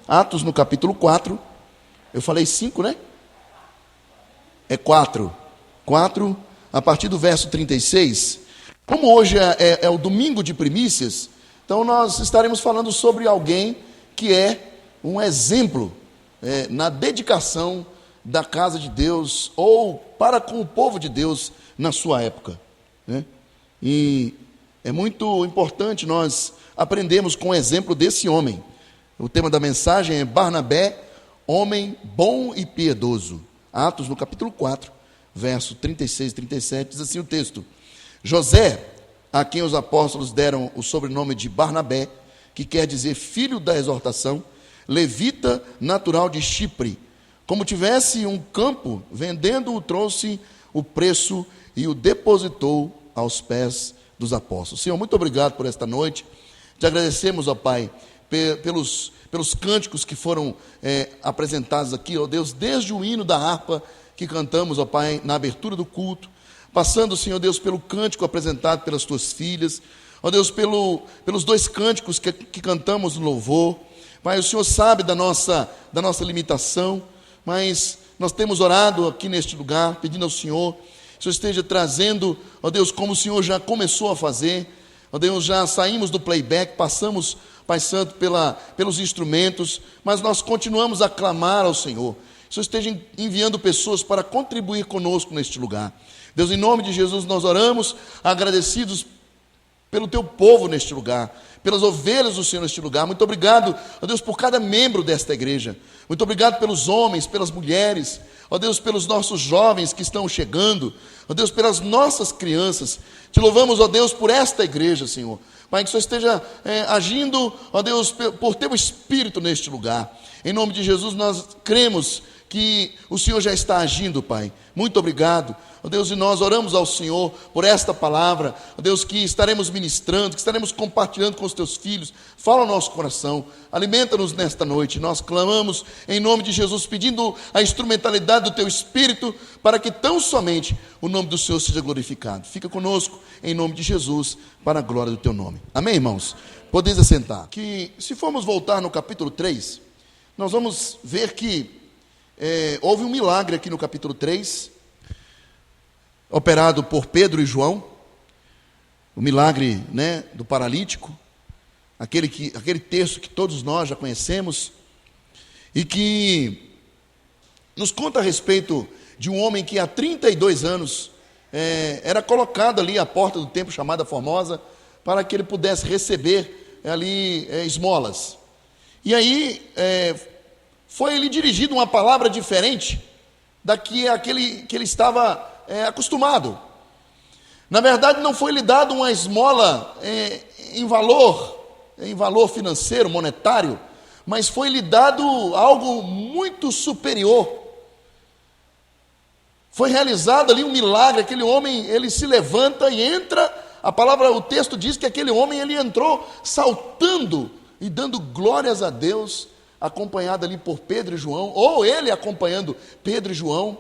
Atos no capítulo 4. Eu falei 5, né? É 4. 4, a partir do verso 36. Como hoje é o domingo de primícias, então nós estaremos falando sobre alguém que é um exemplo na dedicação da casa de Deus, ou para com o povo de Deus na sua época, né? E é muito importante nós aprendermos com o exemplo desse homem. O tema da mensagem é Barnabé, homem bom e piedoso. Atos no capítulo 4, verso 36 e 37, diz assim o texto: José, a quem os apóstolos deram o sobrenome de Barnabé, que quer dizer filho da exortação, levita natural de Chipre, como tivesse um campo, vendendo-o, trouxe o preço e o depositou aos pés dos apóstolos. Senhor, muito obrigado por esta noite. Te agradecemos, ó Pai, pelos cânticos que foram apresentados aqui, ó Deus, desde o hino da harpa que cantamos, ó Pai, na abertura do culto, passando, Senhor Deus, pelo cântico apresentado pelas tuas filhas, ó Deus, pelos dois cânticos que cantamos no louvor. Pai, o Senhor sabe da nossa limitação, mas nós temos orado aqui neste lugar, pedindo ao Senhor que o Senhor esteja trazendo, ó Deus, como o Senhor já começou a fazer. Ó Deus, já saímos do playback, passamos, Pai Santo, pelos instrumentos, mas nós continuamos a clamar ao Senhor. Que o Senhor esteja enviando pessoas para contribuir conosco neste lugar. Deus, em nome de Jesus, nós oramos, agradecidos pelo teu povo neste lugar, pelas ovelhas do Senhor neste lugar. Muito obrigado, ó Deus, por cada membro desta igreja. Muito obrigado pelos homens, pelas mulheres, ó Deus, pelos nossos jovens que estão chegando, ó Deus, pelas nossas crianças. Te louvamos, ó Deus, por esta igreja, Senhor. Pai, que o Senhor esteja agindo, ó Deus, por teu Espírito neste lugar. Em nome de Jesus, nós cremos que o Senhor já está agindo, Pai. Muito obrigado, ó Deus, e nós oramos ao Senhor por esta palavra, ó Deus, que estaremos ministrando, que estaremos compartilhando com os teus filhos. Fala ao nosso coração, alimenta-nos nesta noite. Nós clamamos em nome de Jesus, pedindo a instrumentalidade do teu Espírito, para que tão somente o nome do Senhor seja glorificado. Fica conosco em nome de Jesus, para a glória do teu nome. Amém, irmãos? Podeis assentar. Que se formos voltar no capítulo 3, nós vamos ver que houve um milagre aqui no capítulo 3, operado por Pedro e João, o milagre, né, do paralítico, aquele texto que todos nós já conhecemos, e que nos conta a respeito de um homem que há 32 anos era colocado ali à porta do templo chamada Formosa, para que ele pudesse receber ali esmolas. E aí foi-lhe dirigido uma palavra diferente da que ele estava acostumado. Na verdade, não foi lhe dado uma esmola em valor financeiro, monetário, mas foi lhe dado algo muito superior. Foi realizado ali um milagre. Aquele homem, ele se levanta e entra. O texto diz que aquele homem, ele entrou saltando e dando glórias a Deus, acompanhado ali por Pedro e João, ou ele acompanhando Pedro e João,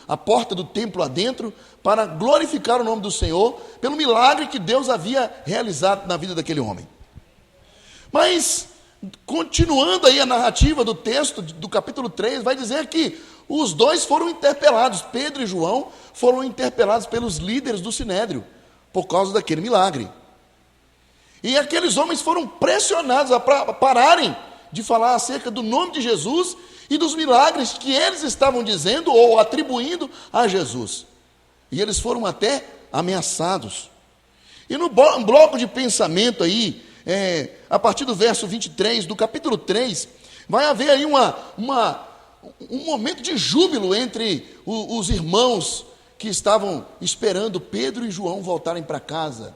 a porta do templo adentro, para glorificar o nome do Senhor, pelo milagre que Deus havia realizado na vida daquele homem. Mas, continuando aí a narrativa do texto, do capítulo 3, vai dizer que os dois foram interpelados, Pedro e João foram interpelados pelos líderes do Sinédrio, por causa daquele milagre. E aqueles homens foram pressionados a pararem de falar acerca do nome de Jesus e dos milagres que eles estavam dizendo ou atribuindo a Jesus. E eles foram até ameaçados. E no bloco de pensamento aí, a partir do verso 23 do capítulo 3, vai haver aí um momento de júbilo entre os irmãos que estavam esperando Pedro e João voltarem para casa.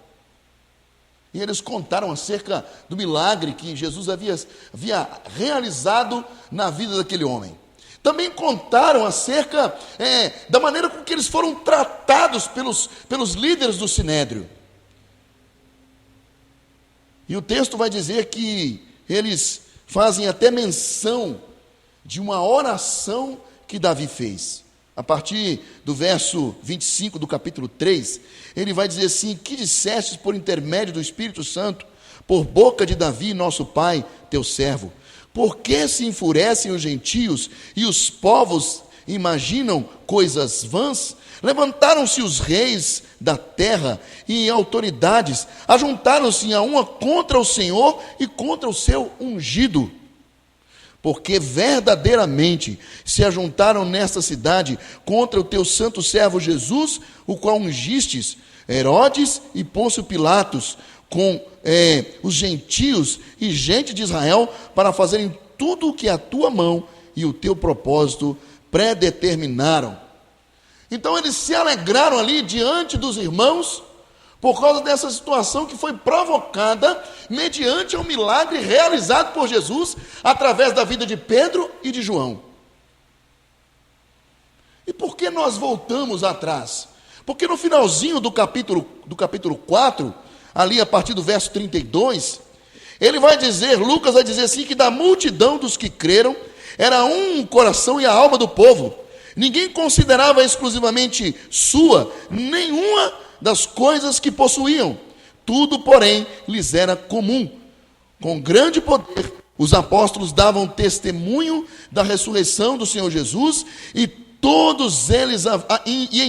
E eles contaram acerca do milagre que Jesus havia realizado na vida daquele homem. Também contaram acerca da maneira com que eles foram tratados pelos líderes do Sinédrio. E o texto vai dizer que eles fazem até menção de uma oração que Davi fez. A partir do verso 25 do capítulo 3, ele vai dizer assim: que dissestes por intermédio do Espírito Santo, por boca de Davi, nosso pai, teu servo, Por que se enfurecem os gentios e os povos imaginam coisas vãs? Levantaram-se os reis da terra e autoridades, ajuntaram-se a uma contra o Senhor e contra o seu ungido. Porque verdadeiramente se ajuntaram nesta cidade contra o teu santo servo Jesus, o qual ungistes, Herodes e Pôncio Pilatos, com os gentios e gente de Israel, para fazerem tudo o que a tua mão e o teu propósito predeterminaram. Então eles se alegraram ali diante dos irmãos, por causa dessa situação que foi provocada mediante um milagre realizado por Jesus, através da vida de Pedro e de João. E por que nós voltamos atrás? Porque no finalzinho do capítulo 4, ali a partir do verso 32, ele vai dizer, Lucas vai dizer assim, que da multidão dos que creram, era um coração e a alma do povo. Ninguém considerava exclusivamente sua nenhuma das coisas que possuíam. Tudo, porém, lhes era comum. Com grande poder, os apóstolos davam testemunho da ressurreição do Senhor Jesus, e em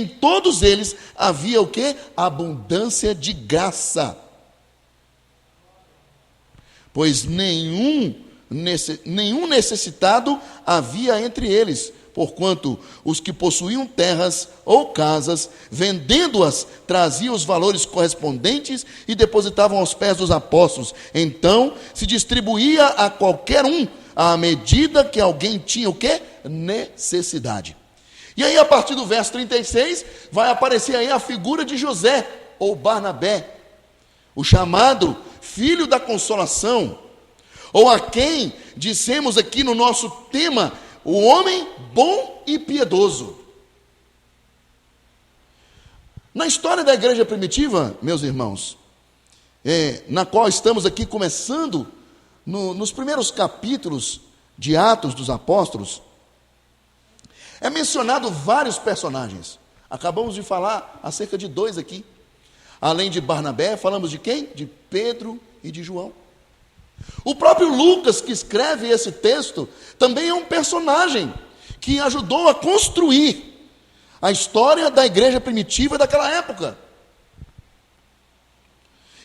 todos eles havia o quê? Abundância de graça. Pois nenhum necessitado havia entre eles, porquanto os que possuíam terras ou casas, vendendo-as, traziam os valores correspondentes e depositavam aos pés dos apóstolos. Então se distribuía a qualquer um à medida que alguém tinha o quê? Necessidade. E aí, a partir do verso 36, vai aparecer aí a figura de José, ou Barnabé, o chamado filho da consolação, ou a quem dissemos aqui no nosso tema, o homem bom e piedoso. Na história da igreja primitiva, meus irmãos, na qual estamos aqui começando, nos primeiros capítulos de Atos dos Apóstolos, é mencionado vários personagens. Acabamos de falar acerca de 2 aqui. Além de Barnabé, falamos de quem? De Pedro e de João. O próprio Lucas, que escreve esse texto, também é um personagem que ajudou a construir a história da igreja primitiva daquela época.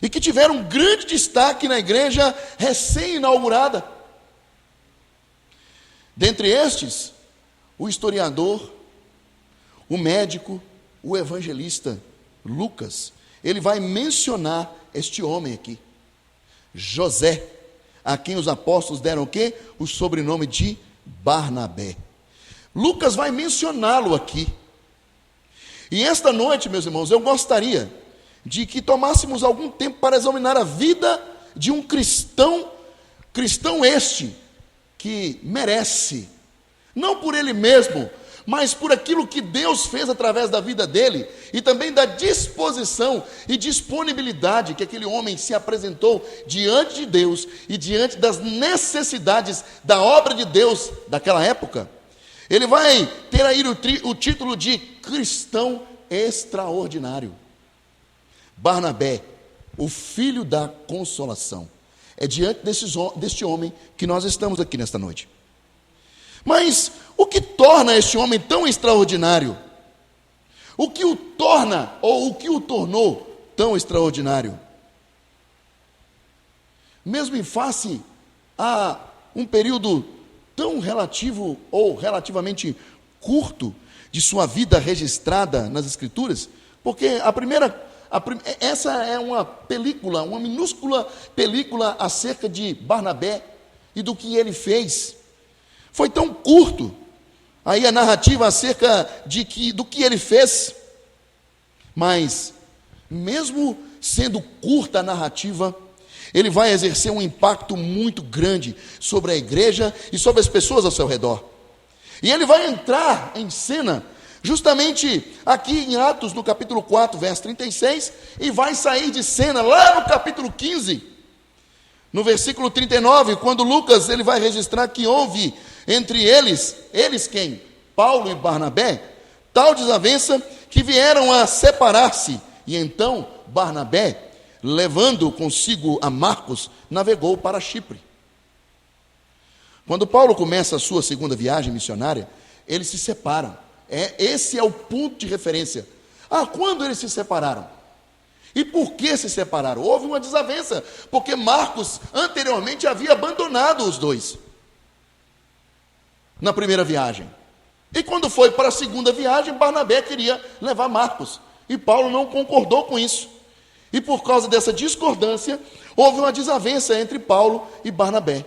E que tiveram um grande destaque na igreja recém-inaugurada. Dentre estes, o historiador, o médico, o evangelista Lucas, ele vai mencionar este homem aqui, José, a quem os apóstolos deram o quê? O sobrenome de Barnabé. Lucas vai mencioná-lo aqui. E esta noite, meus irmãos, eu gostaria de que tomássemos algum tempo para examinar a vida de um cristão este que merece, não por ele mesmo, mas por aquilo que Deus fez através da vida dele, e também da disposição e disponibilidade que aquele homem se apresentou diante de Deus e diante das necessidades da obra de Deus daquela época. Ele vai ter aí o título de cristão extraordinário. Barnabé, o filho da consolação. É diante deste homem que nós estamos aqui nesta noite. Mas o que torna este homem tão extraordinário? O que o torna, ou o que o tornou tão extraordinário? Mesmo em face a um período tão relativo ou relativamente curto de sua vida registrada nas Escrituras, porque essa é uma película, uma minúscula película acerca de Barnabé e do que ele fez. Foi tão curto aí a narrativa acerca do que ele fez, mas mesmo sendo curta a narrativa, ele vai exercer um impacto muito grande sobre a igreja e sobre as pessoas ao seu redor. E ele vai entrar em cena justamente aqui em Atos, no capítulo 4, verso 36, e vai sair de cena lá no capítulo 15, no versículo 39, quando Lucas ele vai registrar que houve entre eles quem? Paulo e Barnabé, tal desavença que vieram a separar-se, e então Barnabé, levando consigo a Marcos, navegou para Chipre. Quando Paulo começa a sua segunda viagem missionária, eles se separam. Esse é o ponto de referência. Quando eles se separaram? E por que se separaram? Houve uma desavença, porque Marcos anteriormente havia abandonado os dois na primeira viagem. E quando foi para a segunda viagem, Barnabé queria levar Marcos. E Paulo não concordou com isso. E por causa dessa discordância, houve uma desavença entre Paulo e Barnabé.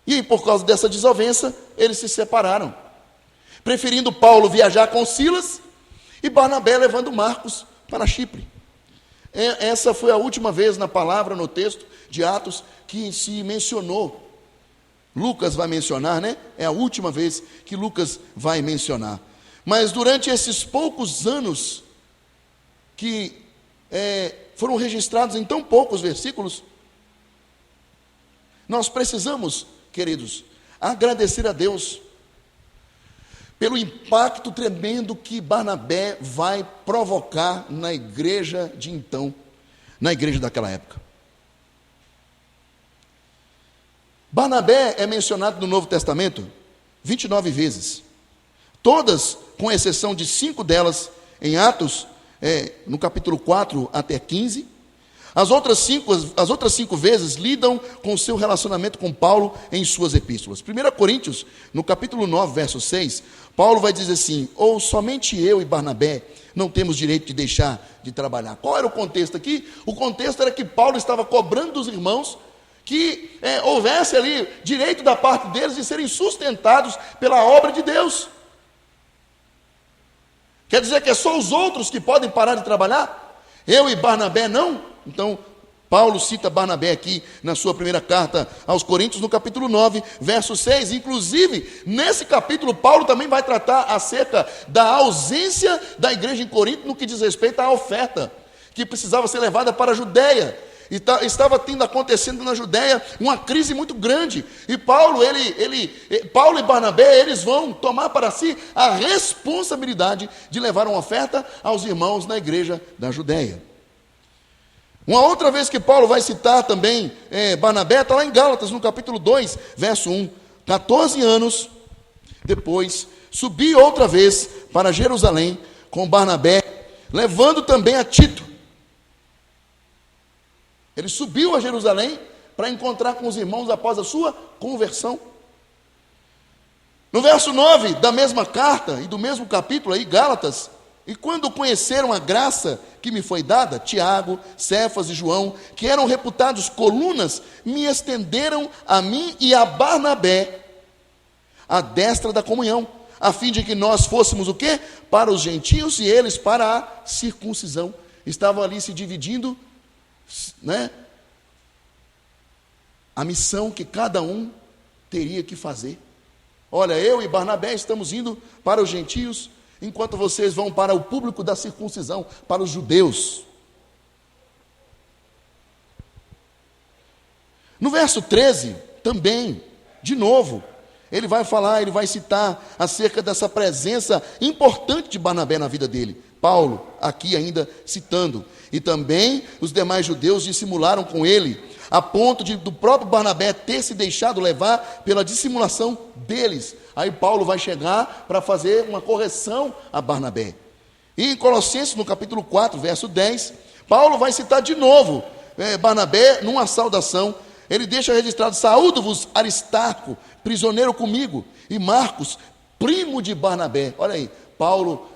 E por causa dessa desavença, eles se separaram, preferindo Paulo viajar com Silas e Barnabé levando Marcos para Chipre. Essa foi a última vez na palavra, no texto de Atos, que se mencionou. Lucas vai mencionar, né? É a última vez que Lucas vai mencionar. Mas durante esses poucos anos que foram registrados em tão poucos versículos, nós precisamos, queridos, agradecer a Deus pelo impacto tremendo que Barnabé vai provocar na igreja de então, na igreja daquela época. Barnabé é mencionado no Novo Testamento 29 vezes, todas com exceção de 5 delas em Atos, no capítulo 4 até 15. As outras cinco vezes lidam com o seu relacionamento com Paulo em suas epístolas. 1 Coríntios, no capítulo 9, verso 6, Paulo vai dizer assim: ou somente eu e Barnabé não temos direito de deixar de trabalhar. Qual era o contexto aqui? O contexto era que Paulo estava cobrando dos irmãos que houvesse ali direito da parte deles de serem sustentados pela obra de Deus. Quer dizer que é só os outros que podem parar de trabalhar? Eu e Barnabé não? Então, Paulo cita Barnabé aqui na sua primeira carta aos Coríntios, no capítulo 9, verso 6. Inclusive, nesse capítulo, Paulo também vai tratar acerca da ausência da igreja em Corinto no que diz respeito à oferta, que precisava ser levada para a Judéia. Estava acontecendo na Judéia uma crise muito grande. E Paulo e Barnabé, eles vão tomar para si a responsabilidade de levar uma oferta aos irmãos na igreja da Judéia. Uma outra vez que Paulo vai citar também Barnabé, está lá em Gálatas, no capítulo 2, verso 1. 14 anos depois, subi outra vez para Jerusalém com Barnabé, levando também a Tito. Ele subiu a Jerusalém para encontrar com os irmãos após a sua conversão. No verso 9 da mesma carta e do mesmo capítulo aí, Gálatas: e quando conheceram a graça que me foi dada, Tiago, Cefas e João, que eram reputados colunas, me estenderam a mim e a Barnabé a destra da comunhão, a fim de que nós fôssemos o quê? Para os gentios e eles para a circuncisão. Estavam ali se dividindo, né? A missão que cada um teria que fazer. Olha, eu e Barnabé estamos indo para os gentios, enquanto vocês vão para o público da circuncisão, para os judeus. No verso 13, também, de novo, ele vai citar acerca dessa presença importante de Barnabé na vida dele. Paulo, aqui ainda citando: e também os demais judeus dissimularam com ele, a ponto do próprio Barnabé ter se deixado levar pela dissimulação deles. Aí Paulo vai chegar para fazer uma correção a Barnabé. E em Colossenses, no capítulo 4, verso 10, Paulo vai citar de novo Barnabé numa saudação. Ele deixa registrado: saúdo-vos Aristarco, prisioneiro comigo, e Marcos, primo de Barnabé. Olha aí, Paulo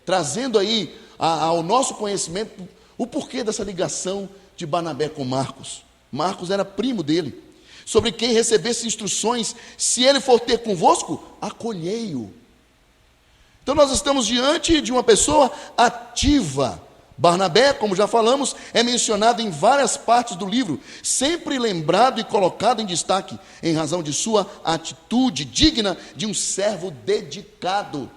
trazendo aí ao nosso conhecimento o porquê dessa ligação de Barnabé com Marcos. Marcos era primo dele, sobre quem recebesse instruções: se ele for ter convosco, acolhei-o. Então nós estamos diante de uma pessoa ativa. Barnabé, como já falamos, é mencionado em várias partes do livro, sempre lembrado e colocado em destaque, em razão de sua atitude digna de um servo dedicado,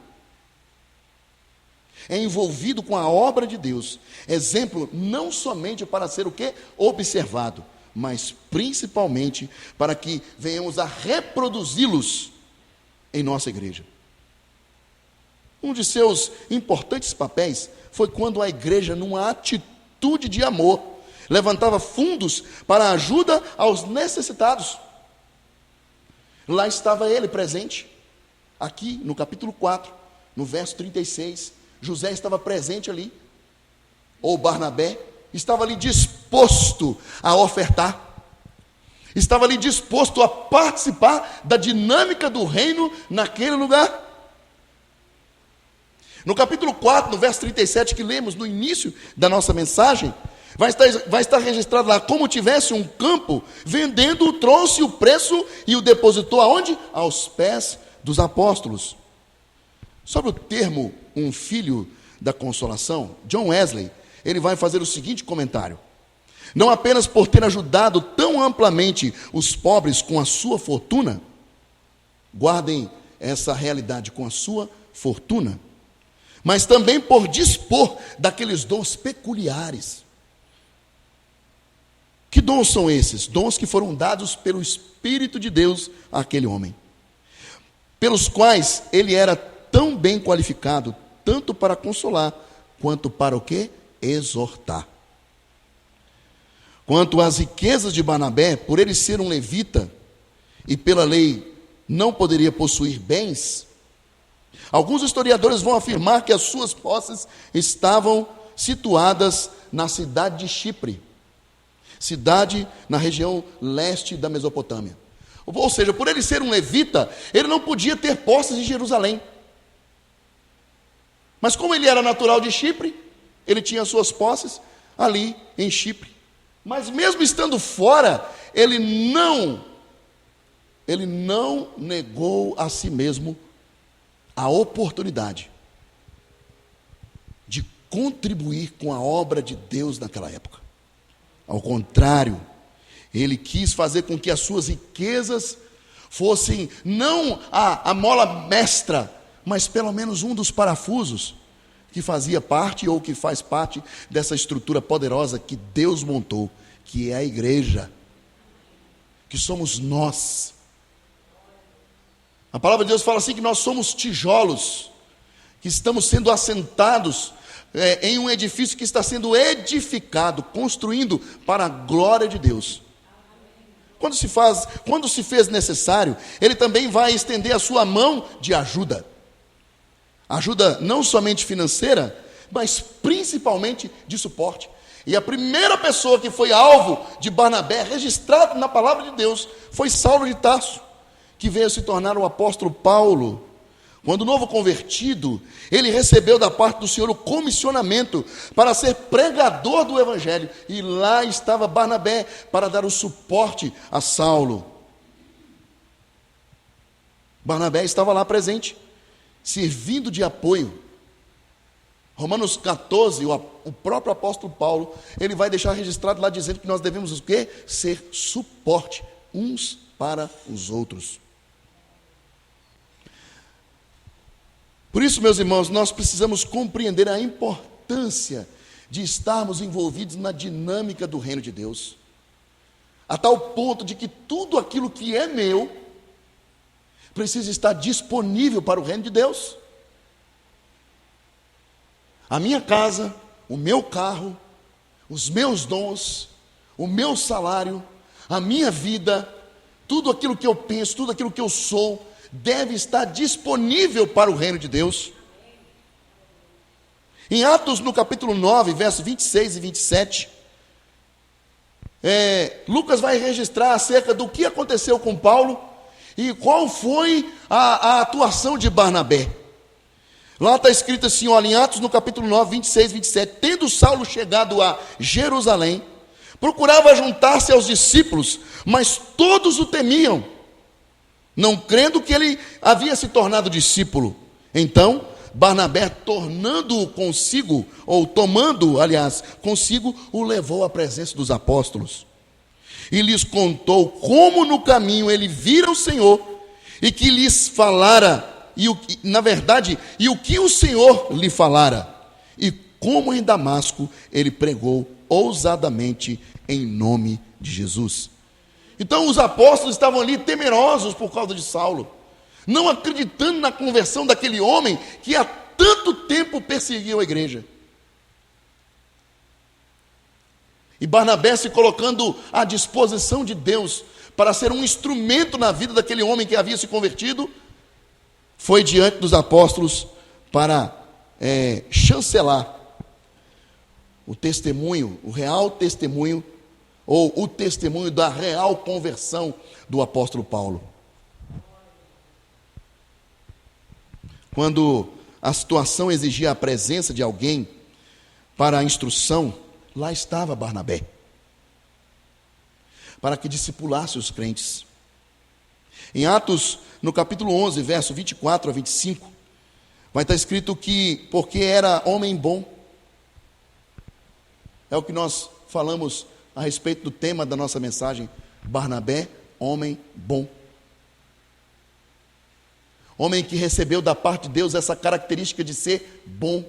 envolvido com a obra de Deus, exemplo não somente para ser o quê? Observado, mas principalmente para que venhamos a reproduzi-los em nossa igreja. Um de seus importantes papéis foi quando a igreja, numa atitude de amor, levantava fundos para a ajuda aos necessitados. Lá estava ele presente, aqui no capítulo 4, no verso 36. José estava presente ali, ou Barnabé, estava ali disposto a ofertar, estava ali disposto a participar da dinâmica do reino naquele lugar. No capítulo 4, no verso 37, que lemos no início da nossa mensagem, vai estar registrado lá: como tivesse um campo, vendendo, trouxe o preço e o depositou aonde? Aos pés dos apóstolos. Sobre o termo um filho da consolação, John Wesley, ele vai fazer o seguinte comentário: não apenas por ter ajudado tão amplamente os pobres com a sua fortuna, guardem essa realidade, com a sua fortuna, mas também por dispor daqueles dons peculiares. Que dons são esses? Dons que foram dados pelo Espírito de Deus àquele homem, pelos quais ele era tão bem qualificado, tanto para consolar, quanto para o quê? Exortar. Quanto às riquezas de Barnabé, por ele ser um levita, e pela lei não poderia possuir bens, alguns historiadores vão afirmar que as suas posses estavam situadas na cidade de Chipre, cidade na região leste da Mesopotâmia. Ou seja, por ele ser um levita, ele não podia ter posses em Jerusalém. Mas como ele era natural de Chipre, ele tinha suas posses ali em Chipre. Mas mesmo estando fora, ele não negou a si mesmo a oportunidade de contribuir com a obra de Deus naquela época. Ao contrário, ele quis fazer com que as suas riquezas fossem não a mola mestra, mas pelo menos um dos parafusos que fazia parte ou que faz parte dessa estrutura poderosa que Deus montou, que é a igreja, que somos nós. A palavra de Deus fala assim que nós somos tijolos, que estamos sendo assentados em um edifício que está sendo edificado, construindo para a glória de Deus. Quando se fez necessário, ele também vai estender a sua mão de ajuda. Ajuda não somente financeira, mas principalmente de suporte. E a primeira pessoa que foi alvo de Barnabé, registrado na palavra de Deus, foi Saulo de Tarso, que veio se tornar o apóstolo Paulo. Quando novo convertido, ele recebeu da parte do Senhor o comissionamento para ser pregador do Evangelho. E lá estava Barnabé para dar o suporte a Saulo. Barnabé estava lá presente, servindo de apoio. Romanos 14, o próprio apóstolo Paulo, ele vai deixar registrado lá dizendo que nós devemos o quê? Ser suporte uns para os outros. Por isso, meus irmãos, nós precisamos compreender a importância de estarmos envolvidos na dinâmica do reino de Deus, a tal ponto de que tudo aquilo que é meu precisa estar disponível para o reino de Deus. A minha casa, o meu carro, os meus dons, o meu salário, a minha vida, tudo aquilo que eu penso, tudo aquilo que eu sou, deve estar disponível para o reino de Deus. Em Atos, no capítulo 9, versos 26 e 27, Lucas vai registrar acerca do que aconteceu com Paulo e qual foi a atuação de Barnabé. Lá está escrito assim, olha, em Atos, no capítulo 9, 26 e 27, tendo Saulo chegado a Jerusalém, procurava juntar-se aos discípulos, mas todos o temiam, não crendo que ele havia se tornado discípulo. Então, Barnabé, tomando consigo, o levou à presença dos apóstolos. E lhes contou como no caminho ele vira o Senhor, e que lhes falara, e o que o Senhor lhe falara, e como em Damasco ele pregou ousadamente em nome de Jesus. Então os apóstolos estavam ali temerosos por causa de Saulo, não acreditando na conversão daquele homem que há tanto tempo perseguiu a igreja. E Barnabé se colocando à disposição de Deus para ser um instrumento na vida daquele homem que havia se convertido, foi diante dos apóstolos para chancelar o testemunho, o real testemunho, ou o testemunho da real conversão do apóstolo Paulo. Quando a situação exigia a presença de alguém para a instrução, lá estava Barnabé, para que discipulasse os crentes. Em Atos, no capítulo 11, verso 24 a 25, vai estar escrito que, porque era homem bom, é o que nós falamos a respeito do tema da nossa mensagem, Barnabé, homem bom. Homem que recebeu da parte de Deus essa característica de ser bom.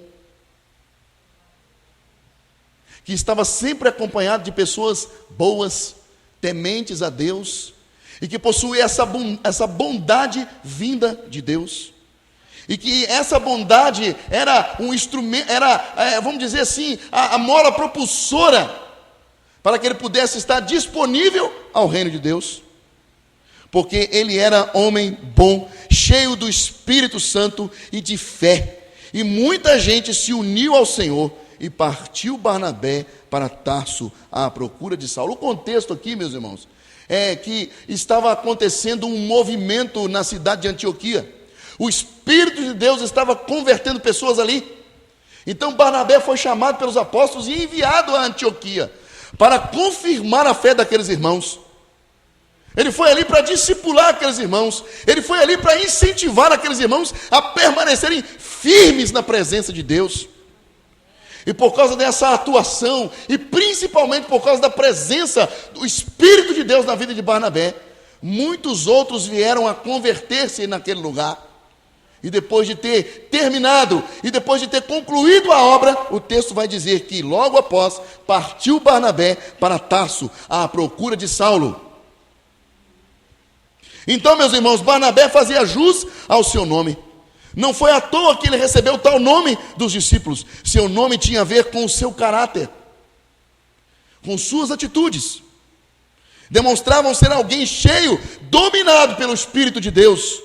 Que estava sempre acompanhado de pessoas boas, tementes a Deus, e que possuía essa bondade vinda de Deus. E que essa bondade era um instrumento, vamos dizer assim, a mola propulsora para que ele pudesse estar disponível ao reino de Deus. Porque ele era homem bom, cheio do Espírito Santo e de fé. E muita gente se uniu ao Senhor e partiu Barnabé para Tarso à procura de Saulo. O contexto aqui, meus irmãos, é que estava acontecendo um movimento na cidade de Antioquia. O Espírito de Deus estava convertendo pessoas ali. Então Barnabé foi chamado pelos apóstolos e enviado a Antioquia para confirmar a fé daqueles irmãos. Ele foi ali para discipular aqueles irmãos. Ele foi ali para incentivar aqueles irmãos a permanecerem firmes na presença de Deus. E por causa dessa atuação, e principalmente por causa da presença do Espírito de Deus na vida de Barnabé, muitos outros vieram a converter-se naquele lugar. E depois de ter terminado, e depois de ter concluído a obra, o texto vai dizer que logo após partiu Barnabé para Tarso à procura de Saulo. Então, meus irmãos, Barnabé fazia jus ao seu nome. Não foi à toa que ele recebeu tal nome dos discípulos. Seu nome tinha a ver com o seu caráter, com suas atitudes. Demonstravam ser alguém cheio, dominado pelo Espírito de Deus.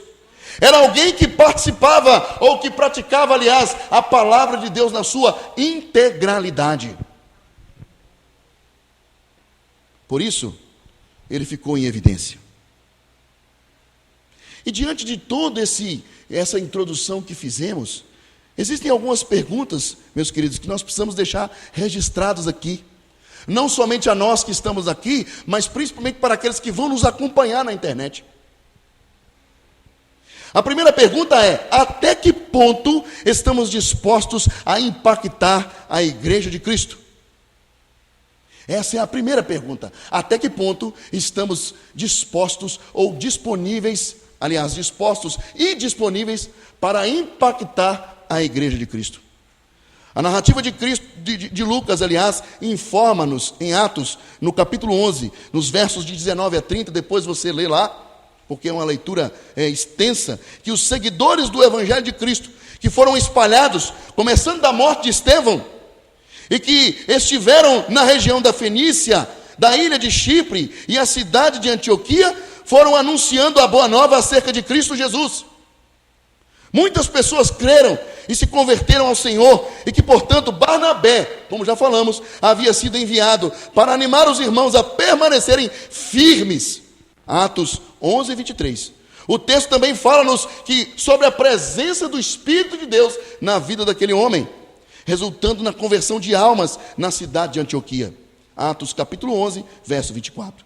Era alguém que participava, ou que praticava, aliás, a palavra de Deus na sua integralidade. Por isso, ele ficou em evidência. E diante de toda essa introdução que fizemos, existem algumas perguntas, meus queridos, que nós precisamos deixar registradas aqui. Não somente a nós que estamos aqui, mas principalmente para aqueles que vão nos acompanhar na internet. A primeira pergunta é: até que ponto estamos dispostos a impactar a igreja de Cristo? Essa é a primeira pergunta. Até que ponto estamos dispostos ou disponíveis, aliás, dispostos e disponíveis para impactar a igreja de Cristo? A narrativa de Lucas, aliás, informa-nos em Atos, no capítulo 11, nos versos de 19 a 30, depois você lê lá, porque é uma leitura extensa, que os seguidores do Evangelho de Cristo, que foram espalhados, começando da morte de Estevão, e que estiveram na região da Fenícia, da ilha de Chipre e a cidade de Antioquia, foram anunciando a boa nova acerca de Cristo Jesus. Muitas pessoas creram e se converteram ao Senhor, e que, portanto, Barnabé, como já falamos, havia sido enviado para animar os irmãos a permanecerem firmes. Atos 11, 23. O texto também fala-nos sobre a presença do Espírito de Deus na vida daquele homem, resultando na conversão de almas na cidade de Antioquia. Atos capítulo 11, verso 24.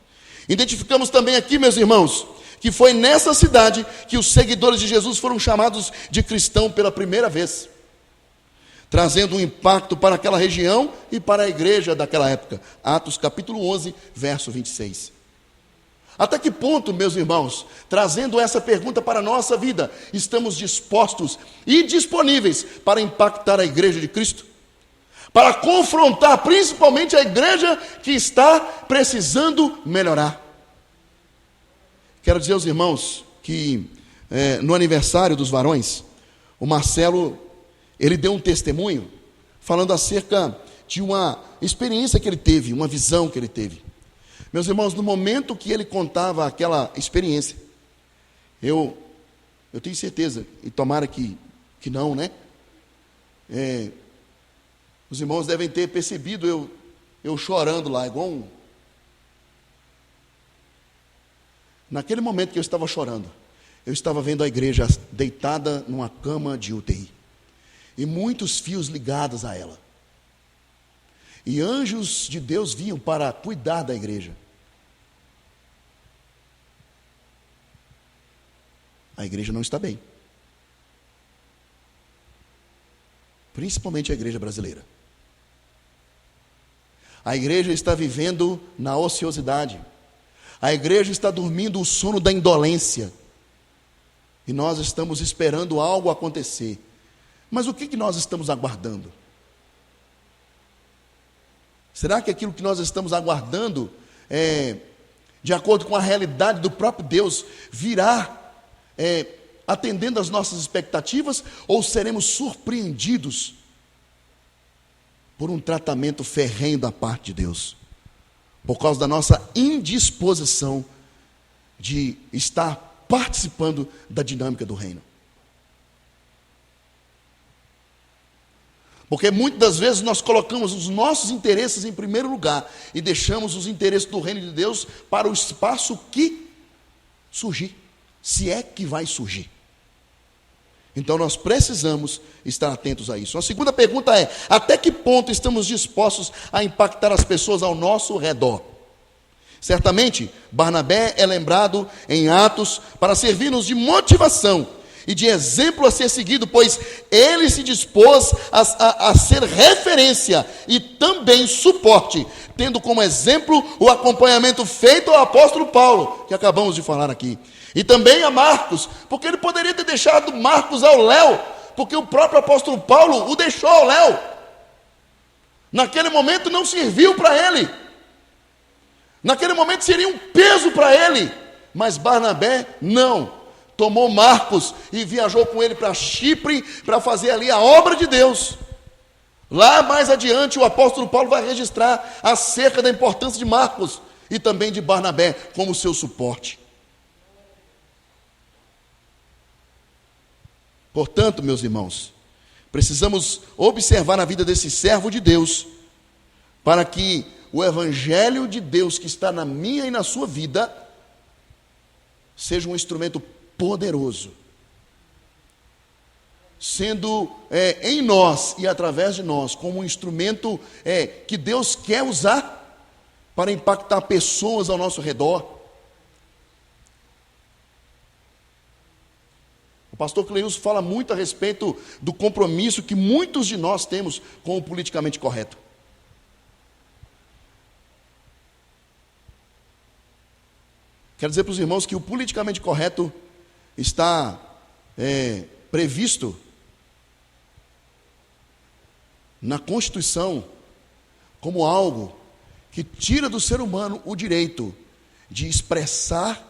Identificamos também aqui, meus irmãos, que foi nessa cidade que os seguidores de Jesus foram chamados de cristão pela primeira vez, trazendo um impacto para aquela região e para a igreja daquela época. Atos capítulo 11, verso 26. Até que ponto, meus irmãos, trazendo essa pergunta para a nossa vida, estamos dispostos e disponíveis para impactar a igreja de Cristo? Para confrontar principalmente a igreja que está precisando melhorar. Quero dizer aos irmãos que no aniversário dos varões, o Marcelo, ele deu um testemunho falando acerca de uma experiência que ele teve, uma visão que ele teve. Meus irmãos, no momento que ele contava aquela experiência, eu tenho certeza, e tomara que não, né? Os irmãos devem ter percebido eu chorando lá, igual um... Naquele momento que eu estava chorando, eu estava vendo a igreja deitada numa cama de UTI, e muitos fios ligados a ela. E anjos de Deus vinham para cuidar da igreja. A igreja não está bem. Principalmente a igreja brasileira. A igreja está vivendo na ociosidade. A igreja está dormindo o sono da indolência. E nós estamos esperando algo acontecer. Mas o que nós estamos aguardando? Será que aquilo que nós estamos aguardando, de acordo com a realidade do próprio Deus, virá atendendo às nossas expectativas, ou seremos surpreendidos por um tratamento ferrenho da parte de Deus, por causa da nossa indisposição de estar participando da dinâmica do reino? Porque muitas das vezes nós colocamos os nossos interesses em primeiro lugar e deixamos os interesses do reino de Deus para o espaço que surgir, se é que vai surgir. Então nós precisamos estar atentos a isso. A segunda pergunta é: até que ponto estamos dispostos a impactar as pessoas ao nosso redor? Certamente, Barnabé é lembrado em Atos para servir-nos de motivação e de exemplo a ser seguido, pois ele se dispôs a ser referência e também suporte, tendo como exemplo o acompanhamento feito ao apóstolo Paulo, que acabamos de falar aqui, e também a Marcos, porque ele poderia ter deixado Marcos ao léu, porque o próprio apóstolo Paulo o deixou ao léu. Naquele momento não serviu para ele, naquele momento seria um peso para ele, mas Barnabé não. Tomou Marcos e viajou com ele para Chipre para fazer ali a obra de Deus. Lá mais adiante o apóstolo Paulo vai registrar acerca da importância de Marcos e também de Barnabé como seu suporte. Portanto, meus irmãos, precisamos observar na vida desse servo de Deus, para que o evangelho de Deus que está na minha e na sua vida seja um instrumento poderoso, sendo em nós e através de nós, como um instrumento que Deus quer usar para impactar pessoas ao nosso redor. O pastor Cleilson fala muito a respeito do compromisso que muitos de nós temos com o politicamente correto. Quero dizer para os irmãos que o politicamente correto está previsto na Constituição como algo que tira do ser humano o direito de expressar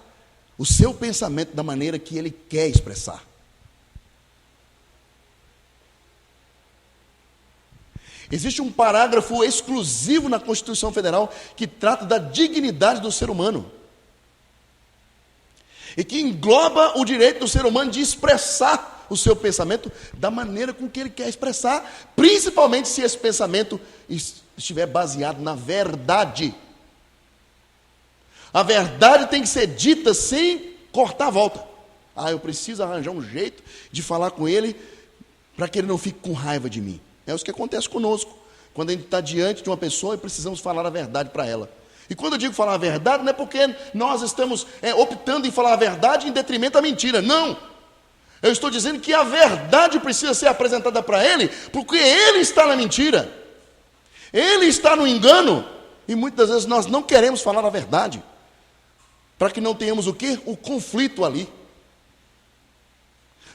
o seu pensamento da maneira que ele quer expressar. Existe um parágrafo exclusivo na Constituição Federal que trata da dignidade do ser humano e que engloba o direito do ser humano de expressar o seu pensamento da maneira com que ele quer expressar, principalmente se esse pensamento estiver baseado na verdade. A verdade tem que ser dita sem cortar a volta. Eu preciso arranjar um jeito de falar com ele para que ele não fique com raiva de mim. É isso que acontece conosco, quando a gente está diante de uma pessoa e precisamos falar a verdade para ela. E quando eu digo falar a verdade, não é porque nós estamos optando em falar a verdade em detrimento da mentira. Não! Eu estou dizendo que a verdade precisa ser apresentada para ele, porque ele está na mentira. Ele está no engano. E muitas vezes nós não queremos falar a verdade, para que não tenhamos o quê? O conflito ali.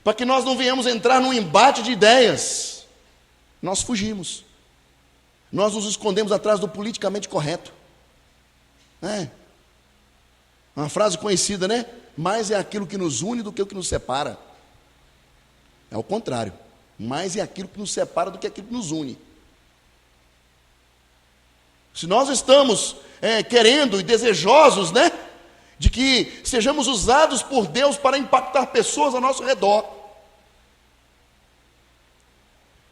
Para que nós não venhamos entrar num embate de ideias. Nós fugimos. Nós nos escondemos atrás do politicamente correto. Uma frase conhecida, né? Mais é aquilo que nos une do que o que nos separa. É o contrário. Mais é aquilo que nos separa do que aquilo que nos une. Se nós estamos querendo e desejosos, né? De que sejamos usados por Deus para impactar pessoas ao nosso redor.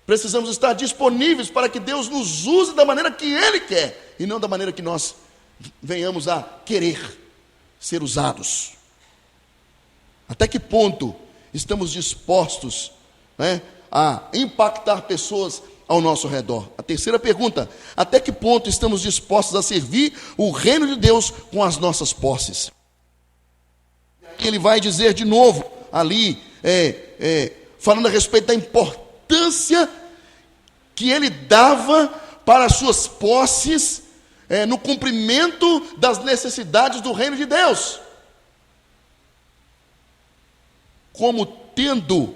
Precisamos estar disponíveis para que Deus nos use da maneira que Ele quer, e não da maneira que nós venhamos a querer ser usados. Até que ponto estamos dispostos, né, a impactar pessoas ao nosso redor? A terceira pergunta: até que ponto estamos dispostos a servir o reino de Deus com as nossas posses? Ele vai dizer de novo ali, falando a respeito da importância que ele dava para as suas posses, no cumprimento das necessidades do reino de Deus. Como tendo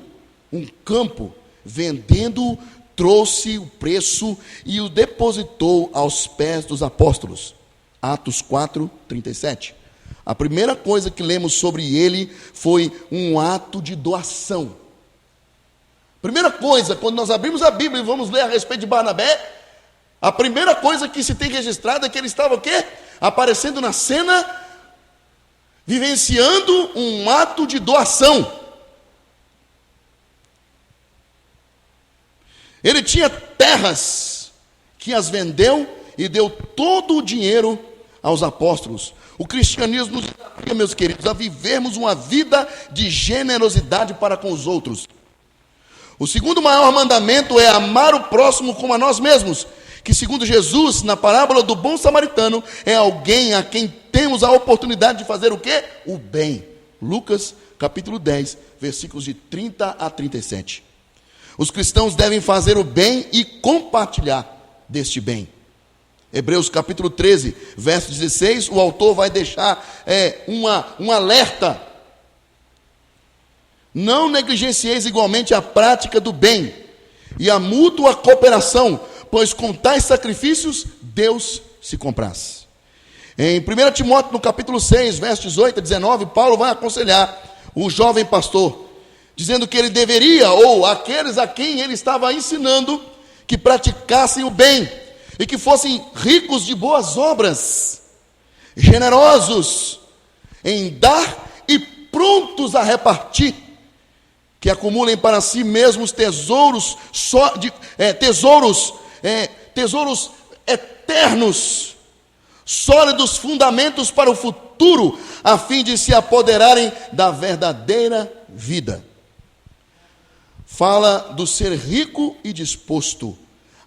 um campo, vendendo-o, trouxe o preço e o depositou aos pés dos apóstolos. Atos 4:37. A primeira coisa que lemos sobre ele foi um ato de doação. Primeira coisa, quando nós abrimos a Bíblia e vamos ler a respeito de Barnabé, a primeira coisa que se tem registrado é que ele estava o quê? Aparecendo na cena, vivenciando um ato de doação. Ele tinha terras que as vendeu e deu todo o dinheiro aos apóstolos. O cristianismo nos desafia, meus queridos, a vivermos uma vida de generosidade para com os outros. O segundo maior mandamento é amar o próximo como a nós mesmos, que segundo Jesus, na parábola do bom samaritano, é alguém a quem temos a oportunidade de fazer o quê? O bem. Lucas capítulo 10, versículos de 30 a 37. Os cristãos devem fazer o bem e compartilhar deste bem. Hebreus capítulo 13, verso 16, o autor vai deixar um alerta. Não negligencieis igualmente a prática do bem e a mútua cooperação, pois com tais sacrifícios Deus se compraz. Em 1 Timóteo, no capítulo 6, versos 18 a 19, Paulo vai aconselhar o jovem pastor, dizendo que ele deveria, ou aqueles a quem ele estava ensinando, que praticassem o bem e que fossem ricos de boas obras, generosos em dar e prontos a repartir, que acumulem para si mesmos tesouros eternos, sólidos fundamentos para o futuro, a fim de se apoderarem da verdadeira vida. Fala do ser rico e disposto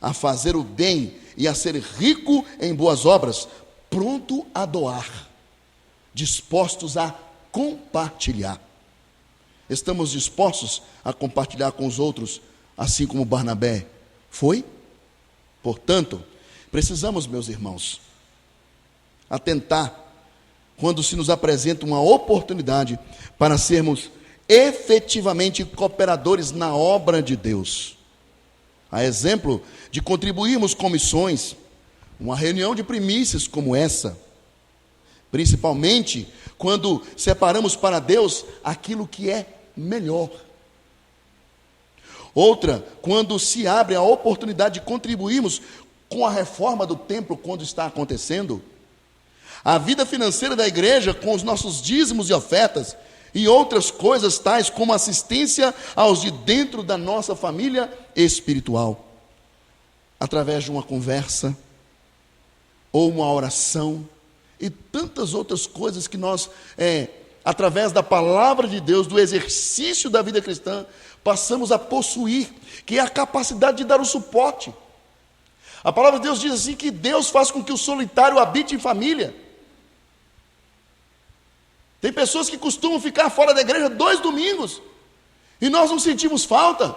a fazer o bem e a ser rico em boas obras, pronto a doar, dispostos a compartilhar. Estamos dispostos a compartilhar com os outros, assim como Barnabé foi? Portanto, precisamos, meus irmãos, atentar quando se nos apresenta uma oportunidade para sermos efetivamente cooperadores na obra de Deus. A exemplo de contribuirmos com missões, uma reunião de primícias como essa, principalmente quando separamos para Deus aquilo que é melhor. Outra, quando se abre a oportunidade de contribuirmos com a reforma do templo quando está acontecendo, a vida financeira da igreja com os nossos dízimos e ofertas, e outras coisas tais como assistência aos de dentro da nossa família espiritual, através de uma conversa, ou uma oração, e tantas outras coisas que nós, através da palavra de Deus, do exercício da vida cristã, passamos a possuir, que é a capacidade de dar o suporte. A palavra de Deus diz assim, que Deus faz com que o solitário habite em família. Tem pessoas que costumam ficar fora da igreja 2 domingos, e nós não sentimos falta.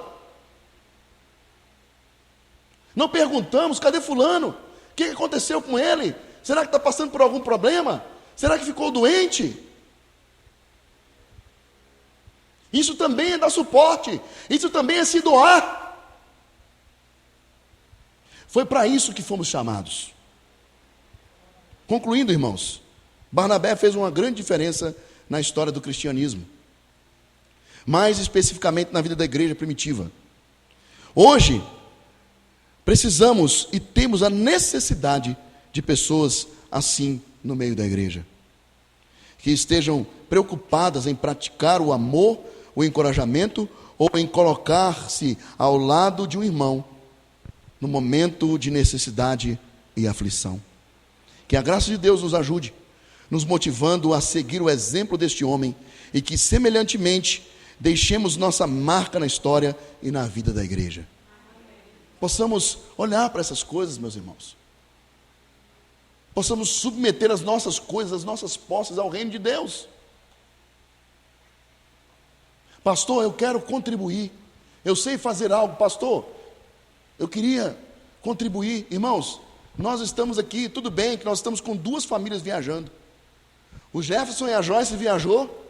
Não perguntamos, cadê fulano? O que aconteceu com ele? Será que está passando por algum problema? Será que ficou doente? Isso também é dar suporte, isso também é se doar. Foi para isso que fomos chamados. Concluindo, irmãos, Barnabé fez uma grande diferença na história do cristianismo, mais especificamente na vida da igreja primitiva. Hoje, precisamos e temos a necessidade de pessoas assim no meio da igreja, que estejam preocupadas em praticar o amor, o encorajamento, ou em colocar-se ao lado de um irmão no momento de necessidade e aflição. Que a graça de Deus nos ajude, nos motivando a seguir o exemplo deste homem, e que semelhantemente deixemos nossa marca na história e na vida da igreja. Possamos olhar para essas coisas, meus irmãos. Possamos submeter as nossas coisas, as nossas posses ao reino de Deus. Pastor, eu quero contribuir. Eu sei fazer algo, pastor. Eu queria contribuir. Irmãos, nós estamos aqui, tudo bem que nós estamos com 2 famílias viajando. O Jefferson e a Joyce viajou,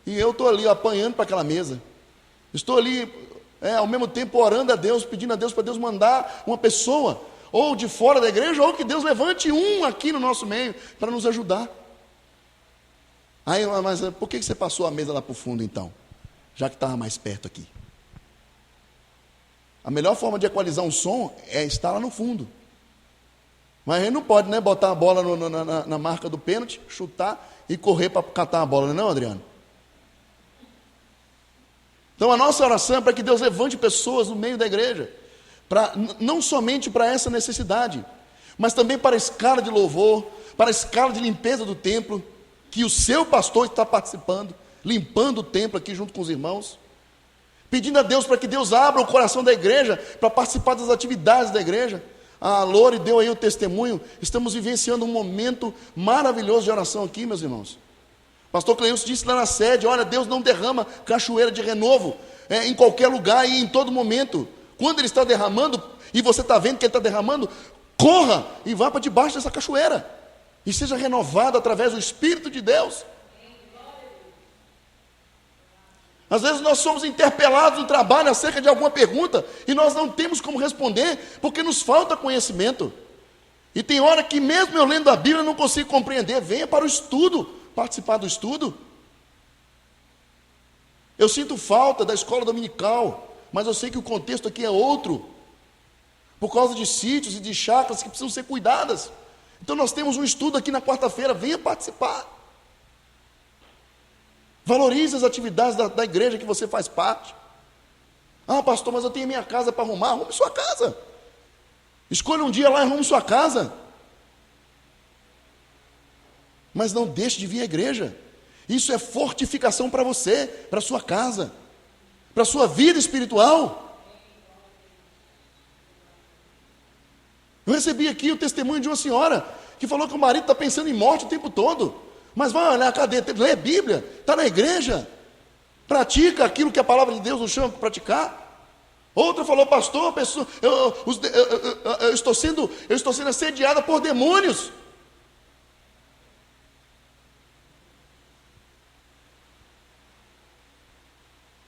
e eu estou ali apanhando para aquela mesa. Estou ali, ao mesmo tempo, orando a Deus, pedindo a Deus para Deus mandar uma pessoa, ou de fora da igreja, ou que Deus levante um aqui no nosso meio, para nos ajudar. Aí, mas por que você passou a mesa lá para o fundo então? Já que estava mais perto aqui. A melhor forma de equalizar um som é estar lá no fundo. Mas a gente não pode, né, botar a bola na marca do pênalti, chutar e correr para catar a bola, não é, Adriano? Então a nossa oração é para que Deus levante pessoas no meio da igreja, não somente para essa necessidade, mas também para a escala de louvor, para a escala de limpeza do templo, que o seu pastor está participando, limpando o templo aqui junto com os irmãos, pedindo a Deus para que Deus abra o coração da igreja, para participar das atividades da igreja. A Lore deu aí o testemunho, estamos vivenciando um momento maravilhoso de oração aqui, meus irmãos. Pastor Cleilson disse lá na sede, olha, Deus não derrama cachoeira de renovo em qualquer lugar e em todo momento. Quando Ele está derramando, e você está vendo que Ele está derramando, corra e vá para debaixo dessa cachoeira, e seja renovado através do Espírito de Deus. Às vezes nós somos interpelados no trabalho acerca de alguma pergunta, e nós não temos como responder, porque nos falta conhecimento. E tem hora que mesmo eu lendo a Bíblia eu não consigo compreender. Venha para o estudo, participar do estudo. Eu sinto falta da escola dominical, mas eu sei que o contexto aqui é outro, por causa de sítios e de chácaras que precisam ser cuidadas. Então nós temos um estudo aqui na quarta-feira, venha participar. Valorize as atividades da igreja que você faz parte. Ah, pastor, mas eu tenho minha casa para arrumar. Arrume sua casa. Escolha um dia lá e arrume sua casa. Mas não deixe de vir à igreja. Isso é fortificação para você, para a sua casa, para a sua vida espiritual. Eu recebi aqui o testemunho de uma senhora que falou que o marido está pensando em morte o tempo todo. Mas vai olhar, cadê? Lê a Bíblia, está na igreja, pratica aquilo que a palavra de Deus nos chama para praticar. Outra falou, pastor, eu estou sendo assediada por demônios.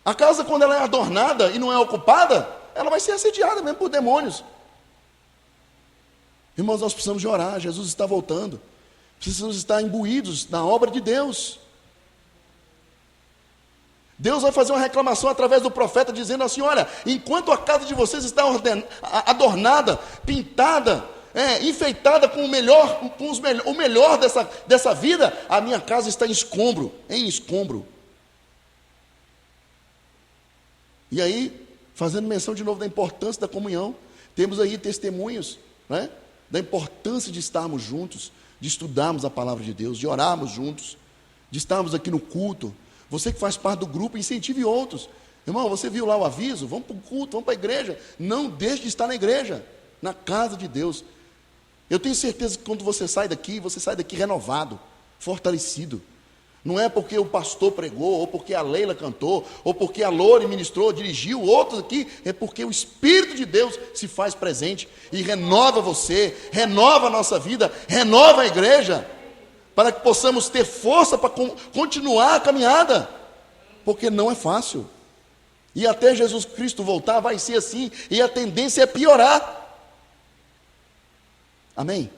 A casa, quando ela é adornada e não é ocupada, ela vai ser assediada mesmo por demônios. Irmãos, nós precisamos de orar, Jesus está voltando. Precisamos estar imbuídos na obra de Deus. Deus vai fazer uma reclamação através do profeta, dizendo assim, olha, enquanto a casa de vocês está adornada, pintada, enfeitada com o melhor dessa vida, a minha casa está em escombro. E aí, fazendo menção de novo da importância da comunhão, temos aí testemunhos, né, da importância de estarmos juntos, de estudarmos a palavra de Deus, de orarmos juntos, de estarmos aqui no culto. Você que faz parte do grupo, incentive outros. Irmão, você viu lá o aviso? Vamos para o culto, vamos para a igreja. Não deixe de estar na igreja, na casa de Deus. Eu tenho certeza que quando você sai daqui renovado, fortalecido. Não é porque o pastor pregou, ou porque a Leila cantou, ou porque a Lore ministrou, dirigiu, outros aqui, é porque o Espírito de Deus se faz presente e renova você, renova a nossa vida, renova a igreja, para que possamos ter força para continuar a caminhada, porque não é fácil. E até Jesus Cristo voltar vai ser assim, e a tendência é piorar. Amém?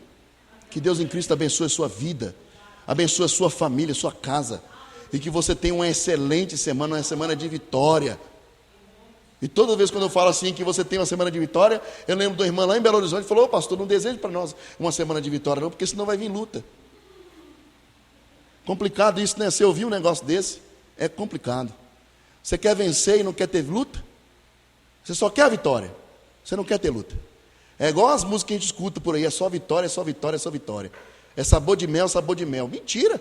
Que Deus em Cristo abençoe a sua vida, abençoe a sua família, a sua casa, e que você tenha uma excelente semana, uma semana de vitória. E toda vez quando eu falo assim, que você tem uma semana de vitória, eu lembro do irmão lá em Belo Horizonte, que falou: ô pastor, não desejo para nós uma semana de vitória não, porque senão vai vir luta. Complicado isso, né? Você ouviu um negócio desse? É complicado. Você quer vencer e não quer ter luta? Você só quer a vitória, você não quer ter luta. É igual as músicas que a gente escuta por aí, é só vitória, é só vitória, é só vitória. É sabor de mel, sabor de mel. Mentira,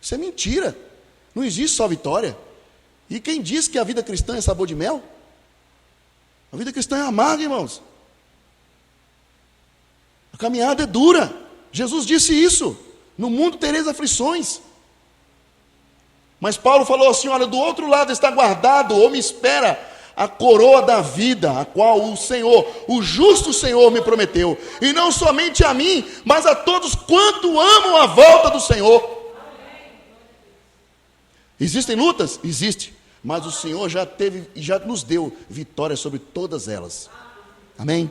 isso é mentira. Não existe só vitória. E quem diz que a vida cristã é sabor de mel? A vida cristã é amarga, irmãos. A caminhada é dura. Jesus disse isso. No mundo tereis aflições. Mas Paulo falou assim: olha, do outro lado está guardado, ou me espera, a coroa da vida, a qual o Senhor, o justo Senhor, me prometeu. E não somente a mim, mas a todos quanto amam a volta do Senhor. Existem lutas? Existe. Mas o Senhor já teve e já nos deu vitória sobre todas elas. Amém?